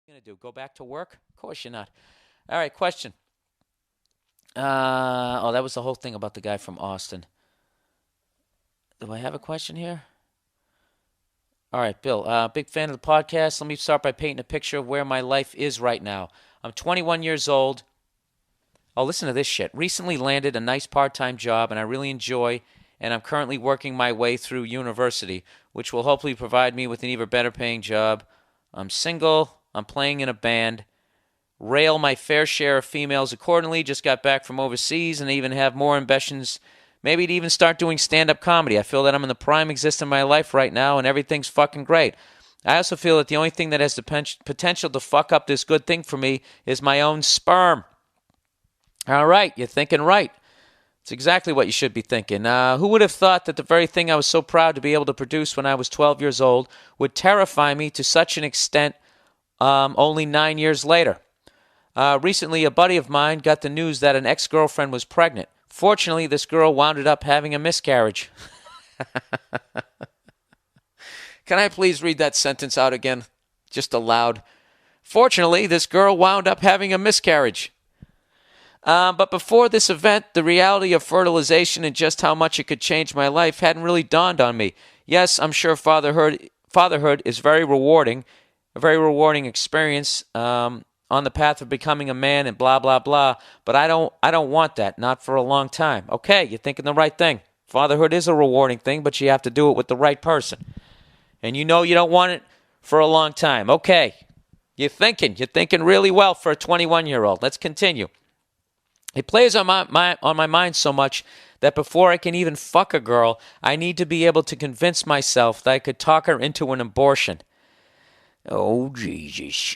Going to do? Go back to work? Of course you're not. All right, question. Oh, that was the whole thing about the guy from Austin. Do I have a question here? All right, Bill. Big fan of the podcast. Let me start by painting a picture of where my life is right now. I'm 21 years old. Oh, listen to this shit. Recently landed a nice part-time job, and I really enjoy. And I'm currently working my way through university, which will hopefully provide me with an even better paying job. I'm single. I'm playing in a band. Rail my fair share of females accordingly. Just got back from overseas and even have more ambitions, maybe to even start doing stand-up comedy. I feel that I'm in the prime existence of my life right now and everything's fucking great. I also feel that the only thing that has the potential to fuck up this good thing for me is my own sperm. All right, you're thinking right. It's exactly what you should be thinking. Who would have thought that the very thing I was so proud to be able to produce when I was 12 years old would terrify me to such an extent only 9 years later? Recently, a buddy of mine got the news that an ex-girlfriend was pregnant. Fortunately, this girl wound up having a miscarriage. Can I please read that sentence out again? Just aloud. Fortunately, this girl wound up having a miscarriage. But before this event, the reality of fertilization and just how much it could change my life hadn't really dawned on me. Yes, I'm sure fatherhood is very rewarding, a very rewarding experience on the path of becoming a man and blah, blah, blah. But I don't want that, not for a long time. Okay, you're thinking the right thing. Fatherhood is a rewarding thing, but you have to do it with the right person. And you know you don't want it for a long time. Okay, you're thinking really well for a 21-year-old. Let's continue. It plays on my mind so much that before I can even fuck a girl, I need to be able to convince myself that I could talk her into an abortion. Oh, Jesus.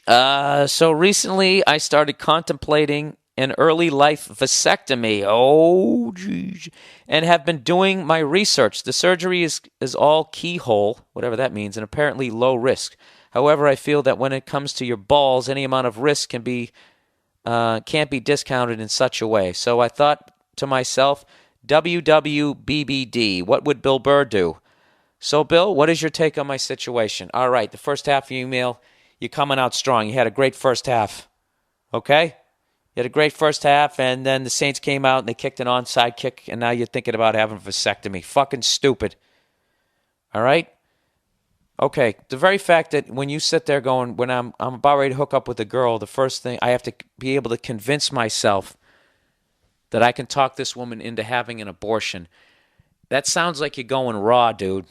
So recently I started contemplating an early life vasectomy. Oh, jeez. And have been doing my research. The surgery is all keyhole, whatever that means, and apparently low risk. However, I feel that when it comes to your balls, any amount of risk can't be discounted in such a way. So I thought to myself, WWBBD, what would Bill Burr do? So, Bill, what is your take on my situation? All right, the first half of your email, you're coming out strong. You had a great first half, okay? You had a great first half, and then the Saints came out and they kicked an onside kick, and now you're thinking about having a vasectomy. Fucking stupid, all right? Okay, the very fact that when you sit there going, when I'm about ready to hook up with a girl, the first thing, I have to be able to convince myself that I can talk this woman into having an abortion. That sounds like you're going raw, dude,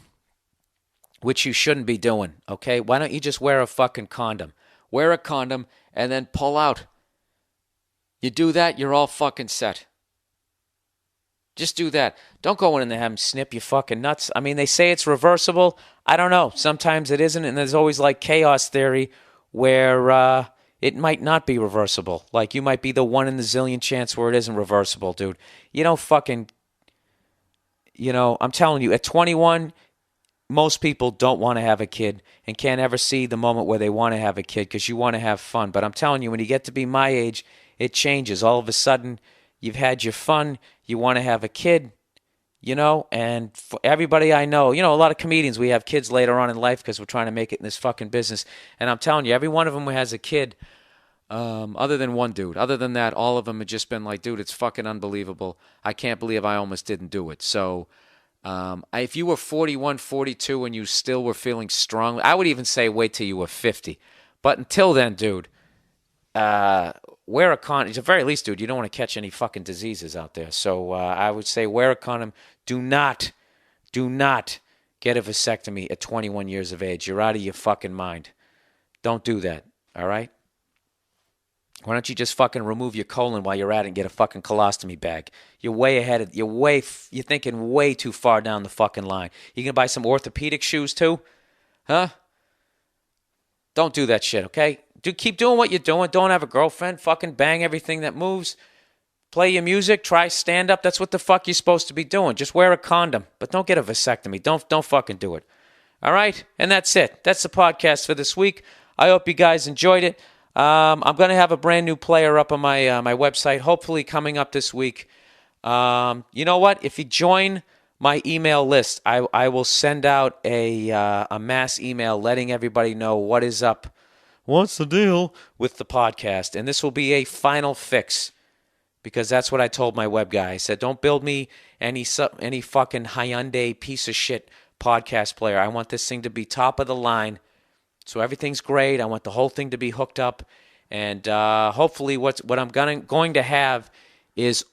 which you shouldn't be doing, okay? Why don't you just wear a fucking condom? Wear a condom and then pull out. You do that, you're all fucking set. Just do that. Don't go in and have them snip you fucking nuts. I mean, they say it's reversible. I don't know. Sometimes it isn't, and there's always like chaos theory where it might not be reversible. Like you might be the one in the zillion chance where it isn't reversible, dude. You don't fucking, I'm telling you, at 21, most people don't want to have a kid and can't ever see the moment where they want to have a kid because you want to have fun. But I'm telling you, when you get to be my age, it changes. All of a sudden, you've had your fun, you want to have a kid, and for everybody I know, a lot of comedians, we have kids later on in life because we're trying to make it in this fucking business. And I'm telling you, every one of them who has a kid, other than one dude, other than that, all of them have just been like, dude, it's fucking unbelievable. I can't believe I almost didn't do it. So if you were 41, 42 and you still were feeling strong, I would even say wait till you were 50. But until then, dude, wear a condom. At the very least, dude, you don't want to catch any fucking diseases out there. So I would say wear a condom. Do not get a vasectomy at 21 years of age. You're out of your fucking mind. Don't do that, all right? Why don't you just fucking remove your colon while you're at it and get a fucking colostomy bag? You're way ahead of, you're thinking way too far down the fucking line. You gonna buy some orthopedic shoes too? Huh? Don't do that shit, okay? Keep doing what you're doing. Don't have a girlfriend. Fucking bang everything that moves. Play your music. Try stand-up. That's what the fuck you're supposed to be doing. Just wear a condom. But don't get a vasectomy. Don't fucking do it. All right? And that's it. That's the podcast for this week. I hope you guys enjoyed it. I'm going to have a brand new player up on my website, hopefully coming up this week. You know what? If you join my email list, I will send out a mass email letting everybody know what is up what's the deal with the podcast? And this will be a final fix because that's what I told my web guy. I said, don't build me any fucking Hyundai piece of shit podcast player. I want this thing to be top of the line. So everything's great. I want the whole thing to be hooked up. And hopefully what I'm going to have is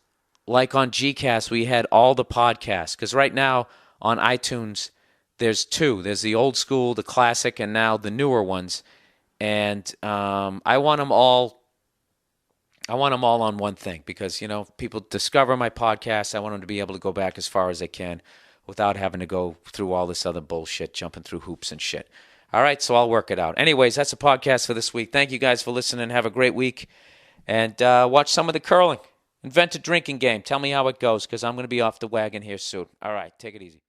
like on Gcast, we had all the podcasts. Because right now on iTunes, there's two. There's the old school, the classic, and now the newer ones. And I want them all. I want them all on one thing because, you know, people discover my podcast. I want them to be able to go back as far as they can without having to go through all this other bullshit, jumping through hoops and shit. All right, so I'll work it out. Anyways, that's the podcast for this week. Thank you guys for listening. Have a great week. And watch some of the curling. Invent a drinking game. Tell me how it goes because I'm going to be off the wagon here soon. All right, take it easy.